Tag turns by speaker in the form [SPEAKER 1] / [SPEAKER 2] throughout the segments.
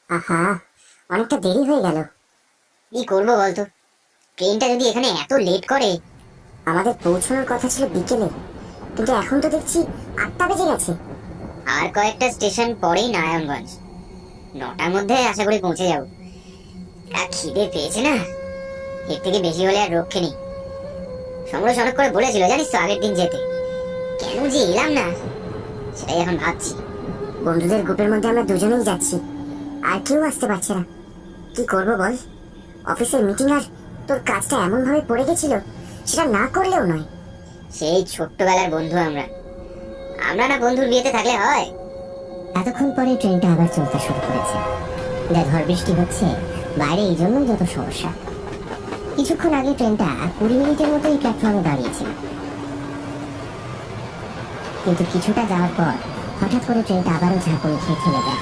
[SPEAKER 1] আহা, অনেকটা দেরি হয়ে গেল।
[SPEAKER 2] কি করবো বলতো, ট্রেনটা যদি এখানে এত লেট করে।
[SPEAKER 1] আমাদের পৌঁছানোর কথা ছিল বিকেলে, কিন্তু এখন তো দেখছি 8টা বেজে গেছে।
[SPEAKER 2] আর কয়েকটা স্টেশন পরেই নারায়ণগঞ্জ, 9টার মধ্যে আশা করি পৌঁছে যাবো। খিদে পেয়েছে না, এর থেকে বেশি হলে আর রক্ষে নেই। সমরেশ অনেক করে বলেছিল জানিস তো আগের দিন যেতে, কেন যে এলাম না সেটাই এখন ভাবছি।
[SPEAKER 1] বন্ধুদের গ্রুপের মধ্যে আমরা দুজনেই যাচ্ছি, আর কেউ আসতে পারছে না। কি করবো বল, অফিসের মিটিং আর তোর কাজটা এমন ভাবে পড়ে গেছিল, সেটা না করলেও নয়।
[SPEAKER 2] সেই ছোট্টবেলার বন্ধু আমরা, আমরা না বন্ধুর বিয়েতে থাকলে হয়।
[SPEAKER 3] এতক্ষণ পরে ট্রেনটা আবার চলতে শুরু করেছে। যা ঝড় বৃষ্টি হচ্ছে বাইরে, এই জন্য যত সমস্যা। কিছুক্ষণ আগে ট্রেনটা 20 মিনিটের মতো এই প্ল্যাটফর্মে দাঁড়িয়েছিল, কিন্তু কিছুটা যাওয়ার পর হঠাৎ করে ট্রেনটা আবারও ঝাঁকুনি খেয়ে থেমে যায়।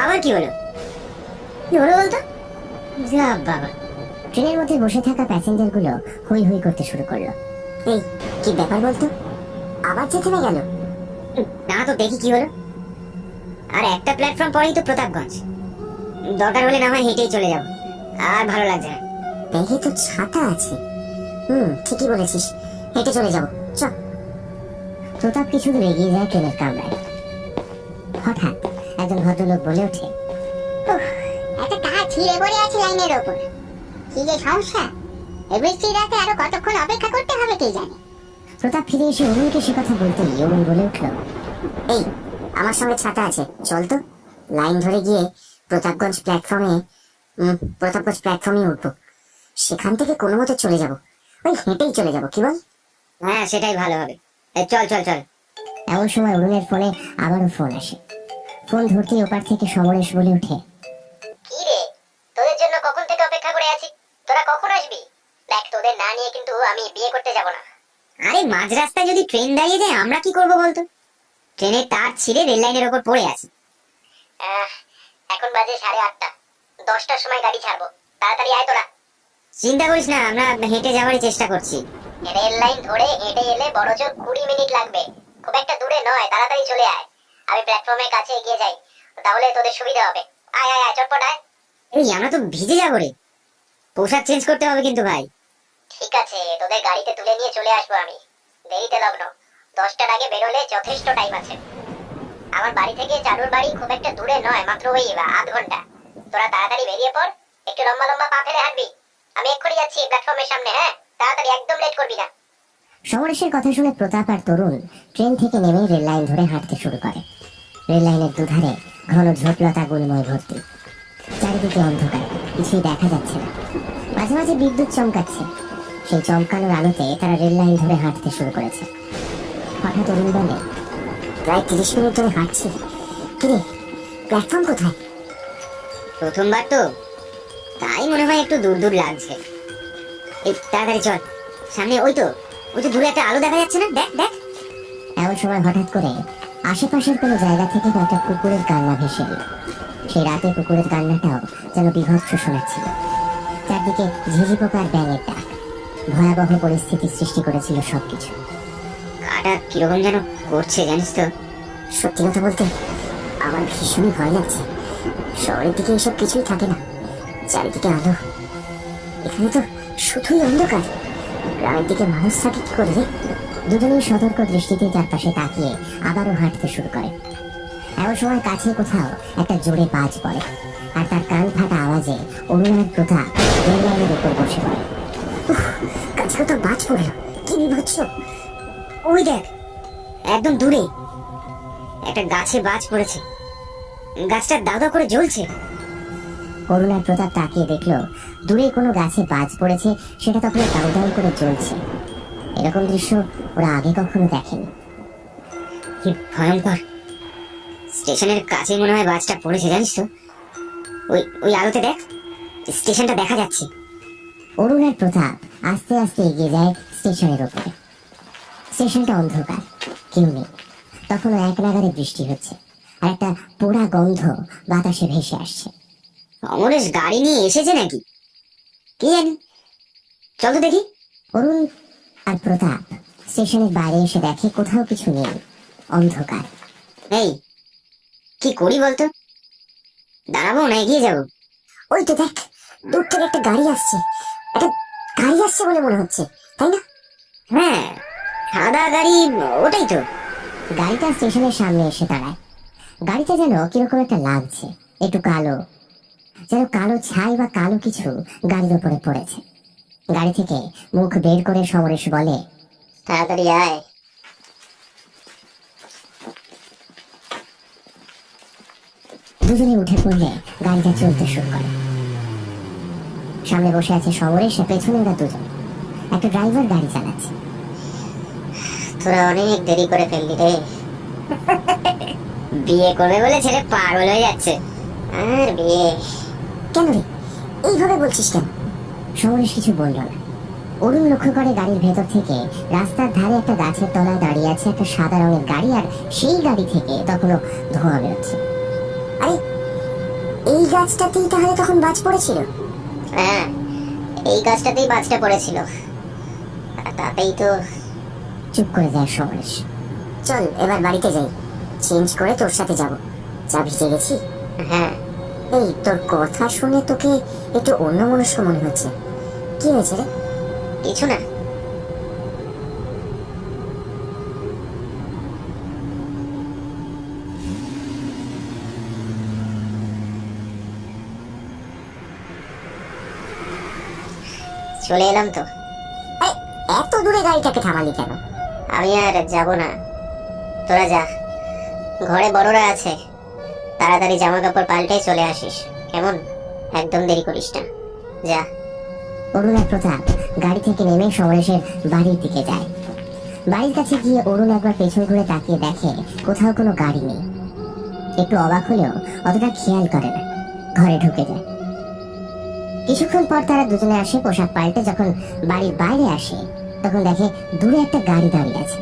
[SPEAKER 2] আবার কি হলো, কি হলো বলতো? যা বাবা,
[SPEAKER 3] ট্রেনের মধ্যে বসে থাকা প্যাসেঞ্জার গুলো হই হই করতে শুরু করলো।
[SPEAKER 1] এই কি ব্যাপার বলতো, আবার যে থেমে গেল?
[SPEAKER 2] না তো দেখি কি হলো। আর একটা প্ল্যাটফর্ম পরেই তো প্রতাপগঞ্জ, দরকার হলে না হয় হেঁটেই চলে যাবো, আর ভালো লাগছে না।
[SPEAKER 1] ব্যাগে তো ছাতা আছে। ঠিকই বলেছিস, হেঁটে চলে যাবো, চ।
[SPEAKER 3] প্রতাপ কিছু দূর এগিয়ে যায় ট্রেনের কামরায়। হঠাৎ একজন ভদ্রলোক বলে ওঠে,
[SPEAKER 4] একটা কার ছিঁড়ে পড়ে আছে লাইনের ওপর। কি যে সমস্যা, এই বৃষ্টির রাতে আরো কতক্ষণ অপেক্ষা করতে হবে কে জানে।
[SPEAKER 3] প্রতাপ ফিরে এসে অরুণকে সে কথা বলতেই অরুণ বলে উঠল,
[SPEAKER 1] এই, আমার সঙ্গে ছাতা আছে, চল তো। লাইন ধরে গিয়ে প্রতাপগঞ্জ প্ল্যাটফর্মে উঠবো, সেখান থেকে কোনো মতে চলে যাব, ওই হেঁটেই চলে যাব, কি বল?
[SPEAKER 2] হ্যাঁ সেটাই ভালো হবে, চল চল চল।
[SPEAKER 3] এমন সময় অরুণের ফোনে আবারও ফোন আসে। ফোন ধরতেই ওপার থেকে সমরেশ বলে ওঠে,
[SPEAKER 4] কি রে, তোদের জন্য কখন থেকে অপেক্ষা করে আছি, তোরা কখন আসবি? দেখ, তোদের না নিয়ে কিন্তু আমি বিয়ে করতে যাব না।
[SPEAKER 2] আরে মাঝ রাস্তায় যদি ট্রেন দাঁড়িয়ে যায় আমরা কি করবো বলতো? ট্রেনের তার ছিঁড়ে রেল লাইনের ওপর পড়ে আছে।
[SPEAKER 4] এখন বাজে 8:30, 10টার সময় গাড়ি ছাড়বো, তাড়াতাড়ি আয় তোরা।
[SPEAKER 2] চিন্তা করিস না, আমরা হেঁটে যাওয়ারই চেষ্টা করছি।
[SPEAKER 4] রেল লাইন ধরে হেঁটে এলে বড়জোর 20 মিনিট লাগবে, খুব একটা দূরে নয়, তাড়াতাড়ি চলে আয়। আমি প্ল্যাটফর্মের কাছে এগিয়ে যাই, তাহলে তোদের সুবিধা হবে। আয় আয় আয়, চটপট আয়।
[SPEAKER 2] এই আমরা তো ভিজে যাবো রে, পোশাক চেঞ্জ করতে হবে কিন্তু ভাই।
[SPEAKER 4] ঠিক আছে, তোদের গাড়িতে তুলে নিয়ে চলে আসবো আমি। দেরিতে লগ্ন, 10টার আগে বেরোলে যথেষ্ট টাইম আছে। আমার বাড়ি থেকে চারুর বাড়ি খুব একটা দূরে নয়, মাত্র ওই আধ ঘন্টা। তোরা তাড়াতাড়ি বেরিয়ে পড়, একটু লম্বা লম্বা পা ফেলে হাঁটবি। আমি এক্ষুনি যাচ্ছি প্ল্যাটফর্মের সামনে, হ্যাঁ? তাড়াতাড়ি, একদম লেট করবি না।
[SPEAKER 3] সমরেশের কথা শুনে প্রতাপ আর তরুণ ট্রেন থেকে নেমে রেল লাইন ধরে হাঁটতে শুরু করে। রেল লাইনের দুধারে ঘন ঝোপলতা গুলময় ভর্তি, চারিদিকে অন্ধকার, কিছুই দেখা যাচ্ছে না। মাঝে মাঝে বিদ্যুৎ চমকাচ্ছে, সেই চমকানোর আলোতে তারা রেল লাইন ধরে হাঁটতে শুরু করেছে। হঠাৎ অরুণ বলে,
[SPEAKER 1] প্রায় 30 মিনিট ধরে হাঁটছি, কিরে প্ল্যাটফর্ম কোথায়?
[SPEAKER 2] প্রথমবার তো, তাই মনে হয় একটু দূর দূর লাগছে। এই তাড়াতাড়ি চল, সামনে ওই তো দূরে একটা আলো দেখা যাচ্ছে না, দেখ দেখ।
[SPEAKER 3] এমন সময় হঠাৎ করে আশেপাশের কোনো জায়গা থেকে একটা কুকুরের কান্না ভেসে এলো। সেই রাতে কুকুরের কান্নাটাও যেন বিভৎস শোনাচ্ছিল। চারদিকে ঝিঝি পোকার ব্যাঙের ডাক ভয়াবহ পরিস্থিতি সৃষ্টি করেছিল সবকিছু।
[SPEAKER 2] কাটা কিরকম যেন করছে জানিস তো।
[SPEAKER 1] সত্যি কথা বলতে আমার ভীষণই ভয় লাগছে। শহরের দিকে এসব কিছুই থাকে না, চারিদিকে আলো, এখানে তো শুধুই অন্ধকার। গ্রামের দিকে মানুষ থাকে কি করে রে?
[SPEAKER 3] দুজনেই সতর্ক দৃষ্টিতে চারপাশে তাকিয়ে আবারও হাঁটতে শুরু করে। এমন সময় কাছে কোথাও একটা জোরে বাজ পড়ে, আর তার কান ফাটা আওয়াজে অরুণ আর প্রতাপ রেল লাইনের উপর বসে পড়ে।
[SPEAKER 1] কাছে কোথাও বাজ পড়লো, কি বিভৎস!
[SPEAKER 2] ওই দেখ, একদম দূরে একটা গাছে বাজ পড়েছে, গাছটা দাও দাও করে জ্বলছে।
[SPEAKER 3] অরুণ আর প্রতাপ তাকিয়ে দেখলো দূরে কোনো গাছে বাজ পড়েছে, সেটা তখন দাউ দাউ করে জ্বলছে। এরকম দৃশ্য ওরা আগে কখনো দেখেনি।
[SPEAKER 2] কি ভয়ঙ্কর! স্টেশনের কাছে মনে হয় বাজটা পড়েছে জানিস তো। ওই ওই আলোতে দেখ, স্টেশনটা দেখা যাচ্ছে।
[SPEAKER 3] অরুণ আর প্রতাপ আস্তে আস্তে এগিয়ে যায় স্টেশনের উপরে। স্টেশনটা অন্ধকার, কেউ নেই। তখনও এক নাগারে বৃষ্টি হচ্ছে, আর একটা পোড়া গন্ধ বাতাসে ভেসে আসছে।
[SPEAKER 2] অমরেশ গাড়ি নিয়ে এসেছে নাকি কি জানি, চল তো দেখি।
[SPEAKER 3] অরুণ আর প্রতাপ স্টেশনের বাইরে এসে দেখে কোথাও কিছু নেই, অন্ধকার।
[SPEAKER 2] এই কি করি বলতো? দাঁড়াবো না এগিয়ে যাবো?
[SPEAKER 1] ওই তো দেখ, দূর থেকে একটা গাড়ি আসছে, একটা গাড়ি আসছে বলে মনে হচ্ছে, তাই না?
[SPEAKER 2] হ্যাঁ, সাদা গাড়ি, ওটাই তো।
[SPEAKER 3] গাড়িটা স্টেশনের সামনে এসে দাঁড়ায়। গাড়িটা যেন কিরকম একটা লাগছে, একটু কালো, যেন কালো ছাই বা কালো কিছু গাড়ির উপরে পড়েছে। গাড়ি থেকে মুখ বের করে সমরেশ বলে,
[SPEAKER 4] তাড়াতাড়ি আয়।
[SPEAKER 3] দুজনে উঠে পড়লে গাড়িটা চলতে শুরু করে। সামনে বসে আছে সমরেশ, পেছনে ওরা দুজন। একটা ড্রাইভার গাড়ি চালাচ্ছে।
[SPEAKER 4] তোরা অনেক দেরি করে ফেললি রে।
[SPEAKER 2] বিয়ে করবে বলে ছেলে পাগল হয়ে যাচ্ছে।
[SPEAKER 4] আর বিয়ে?
[SPEAKER 1] কেন রে এইভাবে বলছিস কেন?
[SPEAKER 3] সমরেশ কিছু বলল না। অরুণ লক্ষ্য করে গাড়ির ভেতর থেকে রাস্তার ধারে একটা গাছের তলায় দাঁড়িয়ে আছে একটা সাদা রঙের গাড়ি, আর সেই গাড়ি থেকে তখনও ধোঁয়া বেরোচ্ছে।
[SPEAKER 1] আরে এই গাছটাতেই তাহলে তখন বাজ পড়েছিল?
[SPEAKER 4] হ্যাঁ, এই গাছটাতেই বাজটা পড়েছিল। আর তাতেই তো।
[SPEAKER 3] চুপ করে যায় সমরেশ।
[SPEAKER 1] চল এবার বাড়িতে যাই, চেঞ্জ করে তোর সাথে যাব। যা ভিজে গেছি।
[SPEAKER 4] হ্যাঁ,
[SPEAKER 1] এই তোর কথা শুনে তোকে একটু অন্যমনস্ক মনে হচ্ছে, কি হয়েছে রে?
[SPEAKER 4] কিছু না। চলে এলাম তো।
[SPEAKER 1] আরে এত দূরে গাড়িটাকে থামালি কেন?
[SPEAKER 4] আমি আর যাব না, তোরা যা। ঘরে বড়রা আছে, তাড়াতাড়ি জামা কাপড় পাল্টে চলে আসিস, কেমন? একদম দেরি করিস না, যা।
[SPEAKER 3] অরুণ আর প্রতাপ গাড়ি থেকে নেমে সমরেশের বাড়ির দিকে যায়। বাড়ির কাছে গিয়ে অরুণ একবার পেছন ঘুরে তাকিয়ে দেখে কোথাও কোনো গাড়ি নেই। একটু অবাক হলেও অতটা খেয়াল করে না, ঘরে ঢুকে যায়। কিছুক্ষণ পর তারা দুজনে আসে পোশাক পাল্টে। যখন বাড়ির বাইরে আসে তখন দেখে দূরে একটা গাড়ি দাঁড়িয়ে আছে।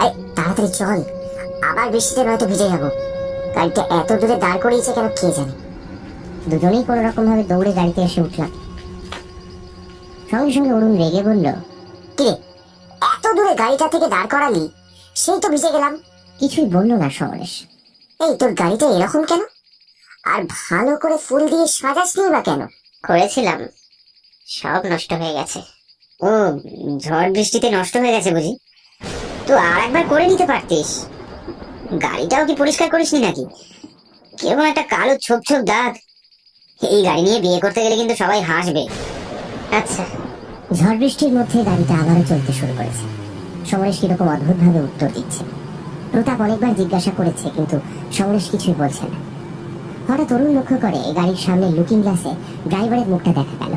[SPEAKER 1] আরে তাড়াতাড়ি চল, আবার বৃষ্টিতে নয়তো ভিজে যাবো। গাড়িটা এত দূরে দাঁড় করিয়েছে কেন কে জানে।
[SPEAKER 3] দুজনেই কোনো রকম ভাবে দৌড়ে গাড়িতে এসে উঠলাম। সঙ্গে সঙ্গে অরুণ রেগে বলল,
[SPEAKER 1] কিরে এত দূরে গাড়িটা থেকে দাঁড় করালি, সেই তো ভিজে গেলাম।
[SPEAKER 3] কিছুই বলল না সমরেশ।
[SPEAKER 1] এই তোর গাড়িটা এরকম কেন? আর ভালো করে ফুল দিয়ে সাজাসনি বা কেন?
[SPEAKER 4] করেছিলাম, সব নষ্ট হয়ে গেছে।
[SPEAKER 2] ও, ঝড় বৃষ্টিতে নষ্ট হয়ে গেছে বুঝি? তো আর একবার করে নিতে পারতিস। গাড়িটাও কি পরিষ্কার করিসনি নাকি? কিরকম একটা কালো ছোপ ছোপ দাগ। এই গাড়ি নিয়ে বিয়ে করতে গেলে কিন্তু সবাই হাসবে।
[SPEAKER 4] আচ্ছা,
[SPEAKER 3] ঝড় বৃষ্টির মধ্যে গাড়িটা আবারও চলতে শুরু করেছে। সমরেশ কিরকম অদ্ভুত ভাবে উত্তর দিচ্ছে। প্রতাপ অনেকবার জিজ্ঞাসা করেছে কিন্তু সমরেশ কিছুই বলছে না। হঠাৎ অরুণ লক্ষ্য করে গাড়ির সামনে লুকিং গ্লাসে ড্রাইভারের মুখটা দেখা গেল।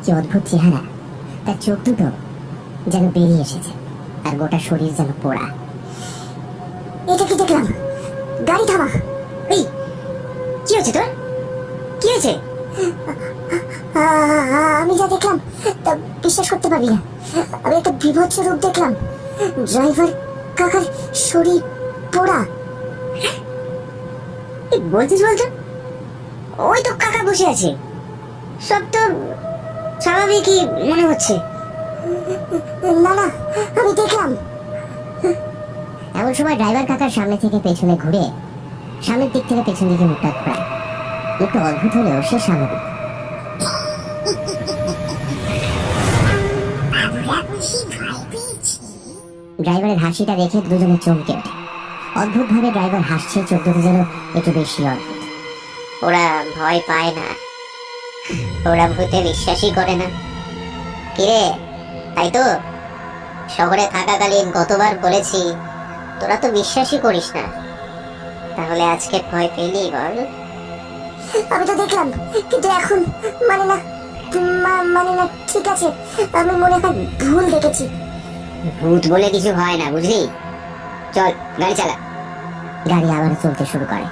[SPEAKER 3] কি অদ্ভুত চেহারা! তার চোখ দুটো যেন বেরিয়ে এসেছে, আর গোটা শরীর যেন পোড়া।
[SPEAKER 1] এটা কি দেখলাম? গাড়ি থামা।
[SPEAKER 2] এই কি হচ্ছে তোর? কি হয়েছে?
[SPEAKER 1] আমি যা দেখলাম তা বিশ্বাস করতে পারবি না। আমি একটা বিভৎস রূপ দেখলাম। ড্রাইভার কাকার শরীর পোড়া।
[SPEAKER 2] কি বলছিস বলতো? ওই তো কাকা বসে আছে, সব তো স্বাভাবিকই মনে হচ্ছে।
[SPEAKER 1] না না, আমি দেখলাম।
[SPEAKER 3] এমন সময় ড্রাইভার কাকার সামনে থেকে পেছনে ঘুরে সামনের দিক থেকে পেছন দিকে মুখটা ঘোরায়। মুখটা অদ্ভুত হলেও সে স্বাভাবিক। ড্রাইভারের হাসিটা দেখে দুজনে চমকে ওঠে। অদ্ভুত ভাবে ড্রাইভার হাসছে, চোখ দুটো যেন একটু বেশি অদ্ভুত।
[SPEAKER 4] ওরা ভয় পায় না, ওরা ভূতে বিশ্বাসই করে না। কিরে, তাই তো? শহরে থাকাকালীন কতবার বলেছি, তোরা তো বিশ্বাসই করিস না, তাহলে আজকে ভয় পেলি বল?
[SPEAKER 1] আমি তো দেখলাম, কিন্তু এখন মানে না, মানে না। ঠিক আছে, আমি মনে হয় ভুল দেখেছি।
[SPEAKER 2] ভূত বলে কিছু হয় না বুঝলি। চল গাড়ি চালা।
[SPEAKER 3] গাড়ি আবার চলতে শুরু করে।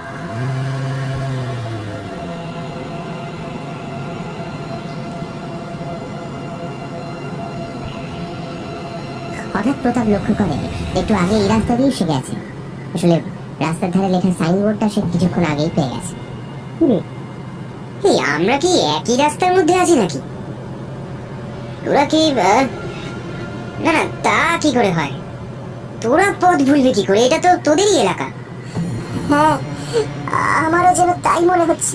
[SPEAKER 3] হঠাৎ প্রতাপ লক্ষ্য করে একটু আগে এই রাস্তা দিয়ে সে গেছে। আসলে রাস্তার ধারে লেখা সাইনবোর্ডটা সে কিছুক্ষণ আগেই পেয়ে গেছে।
[SPEAKER 2] এই আমরা কি একই রাস্তার মধ্যে আছি নাকি? তোরা কি না না, তা কি করে হয়? তোরা পথ ভুলবে কি করে? এটা তো তোদেরই এলাকা।
[SPEAKER 1] হ্যাঁ, আমারও যেন তাই মনে হচ্ছে।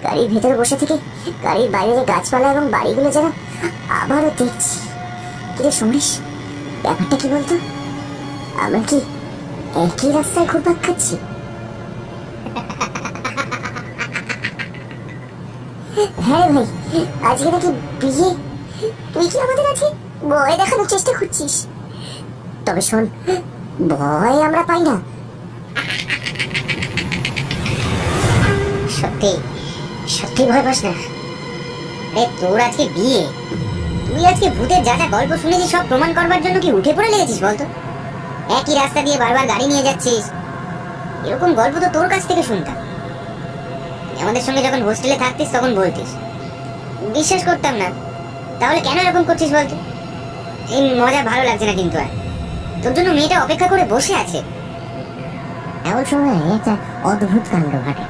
[SPEAKER 1] গাড়ির ভেতরে বসে থেকে গাড়ির বাইরে গাছপালা এবং বাড়িগুলো যেন আবারও দেখছি। কিরে সমরেশ, ব্যাপারটা কি বলতো? আমরা কি একই রাস্তায় ঘুরপাক খাচ্ছি? হ্যাঁ ভাই, আজকে নাকি বিয়ে। তুই কি আমাদের আজকে ভয় দেখানোর চেষ্টা করছিস? তবে শোন, ভয় আমরা পাই না।
[SPEAKER 2] সত্যি সত্যি ভয় পাস না? তোর আজকে বিয়ে, তুই আজকে ভূতের যা যা গল্প শুনেছিস সব প্রমাণ করবার জন্য কি উঠে পড়ে লেগেছিস বলতো? একই রাস্তা দিয়ে বারবার গাড়ি নিয়ে যাচ্ছিস, এরকম গল্প তো তোর কাছ থেকে শুনতাম। আমাদের সঙ্গে যখন হোস্টেলে থাকতিস তখন বলতিস, বিশ্বাস করতাম না। তাহলে কেন এরকম করছিস বলতো? এই মজা ভালো লাগছে না কিন্তু। আর তোর জন্য মেয়েটা অপেক্ষা করে বসে আছে।
[SPEAKER 3] এমন সময় একটা অদ্ভুত কাণ্ড ঘটে।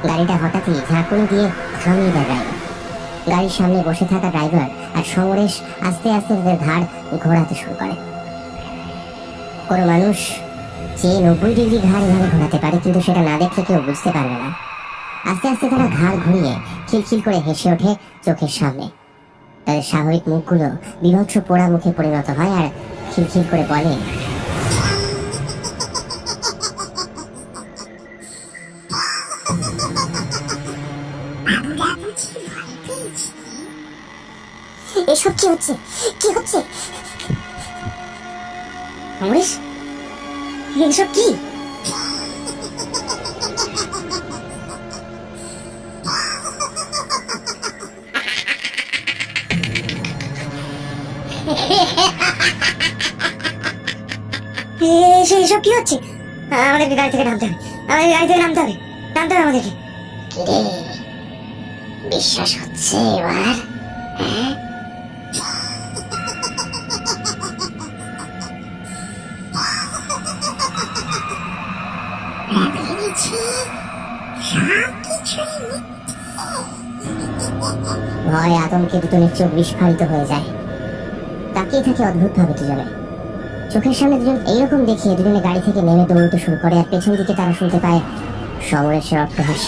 [SPEAKER 3] গাড়িটা হঠাৎই ঝাঁকুনি দিয়ে থামিয়ে দেয় ড্রাইভার। গাড়ির সামনে বসে থাকা ড্রাইভার আর সমরেশ আস্তে আস্তে তাদের ঘাড় ঘোরাতে শুরু করে। কোনো মানুষ যে 90 ডিগ্রি ঘাড় এভাবে ঘোরাতে পারে, কিন্তু সেটা না দেখলে কেউ বুঝতে পারবে না। আস্তে আস্তে তারা ঘাড় ঘুরিয়ে খিলখিল করে হেসে ওঠে চোখের সামনে। তাদের স্বাভাবিক মুখগুলো বিভৎস পোড়া মুখে পরিণত হয় আর খিলখিল করে বলে,
[SPEAKER 1] এসব কি হচ্ছে? কি হচ্ছে?
[SPEAKER 2] সমরেশ, এসব কি? এসব কি হচ্ছে? আমাদেরকে গাড়ি থেকে নামতে হবে, আমাদের গাড়ি থেকে নামতে হবে, নামতে হবে আমাদেরকে।
[SPEAKER 1] কিরে, বিশ্বাস হচ্ছে এবার? হ্যাঁ,
[SPEAKER 3] ভয় আতঙ্কে দুজনের চোখ বিস্ফারিত হয়ে যায়। তাকিয়ে থাকে অদ্ভুত ভাবে দুজনে। চোখের সামনে দুজন এইরকম দেখে দুজনে গাড়ি থেকে নেমে দৌড়তে শুরু করে। আর পেছন দিকে তারা শুনতে পায় সমরেশের অট্টহাস।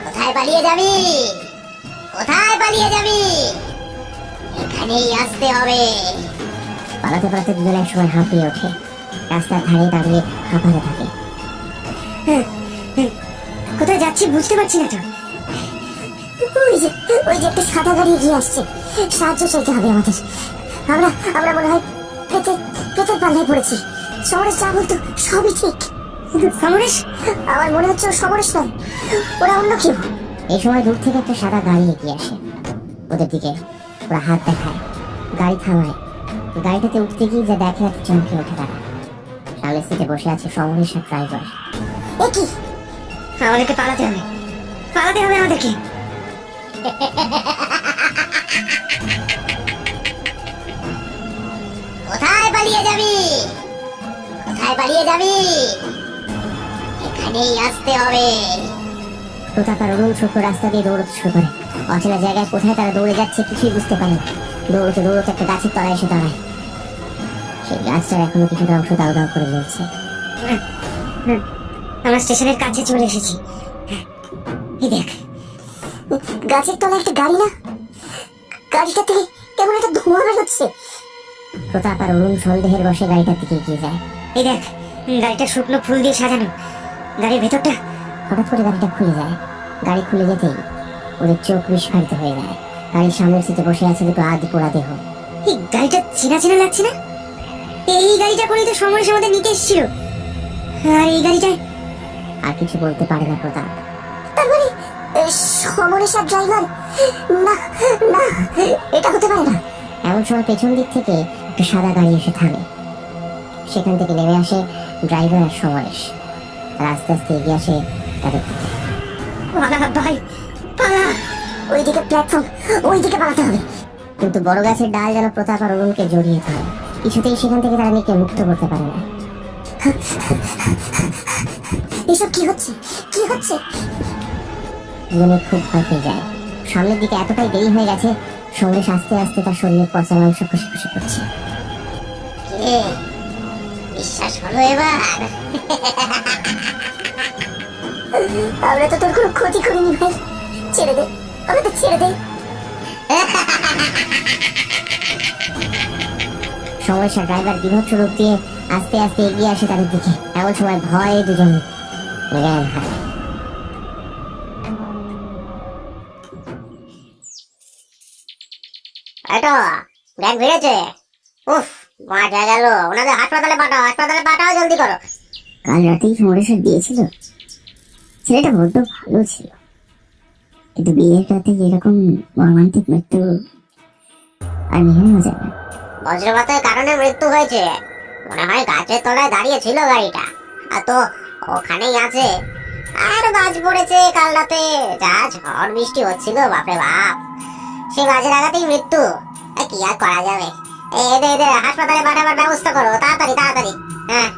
[SPEAKER 4] কোথায় পালিয়ে যাবি? কোথায় পালিয়ে যাবি? এখানেই আসতে হবে।
[SPEAKER 3] পালাতে পালাতে দুজনে একসময় হাঁপিয়ে ওঠে। রাস্তার ধারে দাঁড়িয়ে হাঁপাতে থাকে।
[SPEAKER 2] কোথায় যাচ্ছি বুঝতে পারছি না তো।
[SPEAKER 1] ওই যে একটা সাদা গাড়ি এগিয়ে আসছে। সাহায্য চাইতে হবে আমাদের। আমরা মনে হয় পেটের পাল্লায় পড়েছি। সমরেশ যা বলতো সবই ঠিক।
[SPEAKER 2] সমরেশ,
[SPEAKER 1] আমার মনে হচ্ছে ও সমরেশ নয়, ওরা অন্য কেউ।
[SPEAKER 3] এই সময় দূর থেকে একটা সাদা গাড়ি এগিয়ে আসে ওদের দিকে। ওরা হাত দেখায়, গাড়ি থামায়। গাড়িটাতে উঠতে গিয়ে যা দেখে এত চমকে ওঠে তারা। সামনের সিটে বসে আছে সমরেশ আর ড্রাইভার।
[SPEAKER 1] এ কি?
[SPEAKER 2] আমাদেরকে পালাতে হবে, পালাতে হবে আমাদেরকে।
[SPEAKER 4] কোথায় পালিয়ে যাবি? কোথায় পালিয়ে যাবি? এখানেই আসতে হবে।
[SPEAKER 3] প্রতাপ আর অরুণ ছোট্ট রাস্তা দিয়ে দৌড়তে শুরু করে। অচেনা জায়গায় কোথায় তারা দৌড়ে যাচ্ছে কিছুই বুঝতে পারে না। দৌড়তে দৌড়তে একটা গাছের তলায় এসে দাঁড়ায়। সেই গাছটার এখনো কিছুটা অংশ দাও দাও করে জ্বলছে।
[SPEAKER 2] আমরা স্টেশনের কাছে চলে এসেছি। এই দেখ,
[SPEAKER 1] গাছের তলায় একটা গাড়ি না? গাড়িটা থেকে কেমন একটা ধোঁয়া বেরোচ্ছে।
[SPEAKER 3] প্রতাপ আর অরুণ সন্দেহের বসে গাড়িটার দিকে এগিয়ে যায়।
[SPEAKER 2] এই দেখ, গাড়িটা শুকনো ফুল দিয়ে সাজানো। গাড়ির ভেতরটা।
[SPEAKER 3] হঠাৎ করে গাড়িটা খুলে যায়। গাড়ি খুলে যেতেই ওদের চোখ বিস্ফারিত হয়ে যায়। গাড়ির সামনের সিটে বসে আছে দুটো আধ পোড়া দেহ।
[SPEAKER 2] এই গাড়িটা চেনা চেনা লাগছে না? এই গাড়িটা করেই তো সমরেশ আমাদের নিতে এসেছিল। আর এই গাড়িটায়।
[SPEAKER 3] আর কিছু বলতে পারে না প্রতাপ।
[SPEAKER 1] তার মানে সমরেশ আর ড্রাইভার? না না, এটা হতে পারে না।
[SPEAKER 3] এমন সময় পেছন দিক থেকে একটা সাদা গাড়ি এসে থামে। সেখান থেকে নেমে আসে ড্রাইভার আর সমরেশ। আর আস্তে আস্তে এগিয়ে আসে তাদের দিকে।
[SPEAKER 2] পালা ভাই, পালা।
[SPEAKER 1] ওইদিকে প্ল্যাটফর্ম, ওইদিকে পালাতে হবে।
[SPEAKER 3] কিন্তু বড় গাছের ডাল যেন প্রতাপ আর অরুণকে জড়িয়ে ধরে। কিছুতেই সেখান থেকে তারা মেয়েকে মুক্ত করতে পারে না।
[SPEAKER 1] এসব কি হচ্ছে, কি হচ্ছে?
[SPEAKER 3] দুজনে খুব ভয় পেয়ে যায়। সামনের দিকে এতটাই দেরি হয়ে গেছে, সঙ্গে আস্তে আস্তে তার শরীরের পচা মাংস খুশি খুশি করছে।
[SPEAKER 2] কিরে, বিশ্বাস হলো এবার?
[SPEAKER 1] আমরা তো তোর কোনো ক্ষতি করিনি ভাই, ছেড়ে দে, আমাদের ছেড়ে দে।
[SPEAKER 3] সমস্যা ড্রাইভার বিভৎস রূপ দিয়ে আস্তে আস্তে এগিয়ে আসে তাদের দিকে। এমন সময় ভয়ে দুজন জ্ঞান হারায়।
[SPEAKER 2] এটো ব্যাগ ভিড়েছে। উফ, মজা গেল। ওনাদের হাসপাতালে পাঠাও, হাসপাতালে পাঠাও, জলদি করো।
[SPEAKER 3] কাল রাতেই সমরেশ্বর দিয়েছিল। ছেলেটা বড্ড ভালো ছিল, কিন্তু বিয়ের রাতে এরকম মর্মান্তিক মৃত্যু আর মেনে যায় না।
[SPEAKER 2] বজ্রপাতের কারণে মৃত্যু হয়েছে। মনে হয় গাছের তলায় দাঁড়িয়ে ছিল গাড়িটা, আর তো ওখানেই আছে। আর বাজ পড়েছে কাল রাতে, যা ঝড় বৃষ্টি হচ্ছিল, বাপরে বাপ। সে গাছের আঘাতেই মৃত্যু। কি আর করা যাবে? এদের হাসপাতালে পাঠাবার ব্যবস্থা করো, তাড়াতাড়ি তাড়াতাড়ি। হ্যাঁ,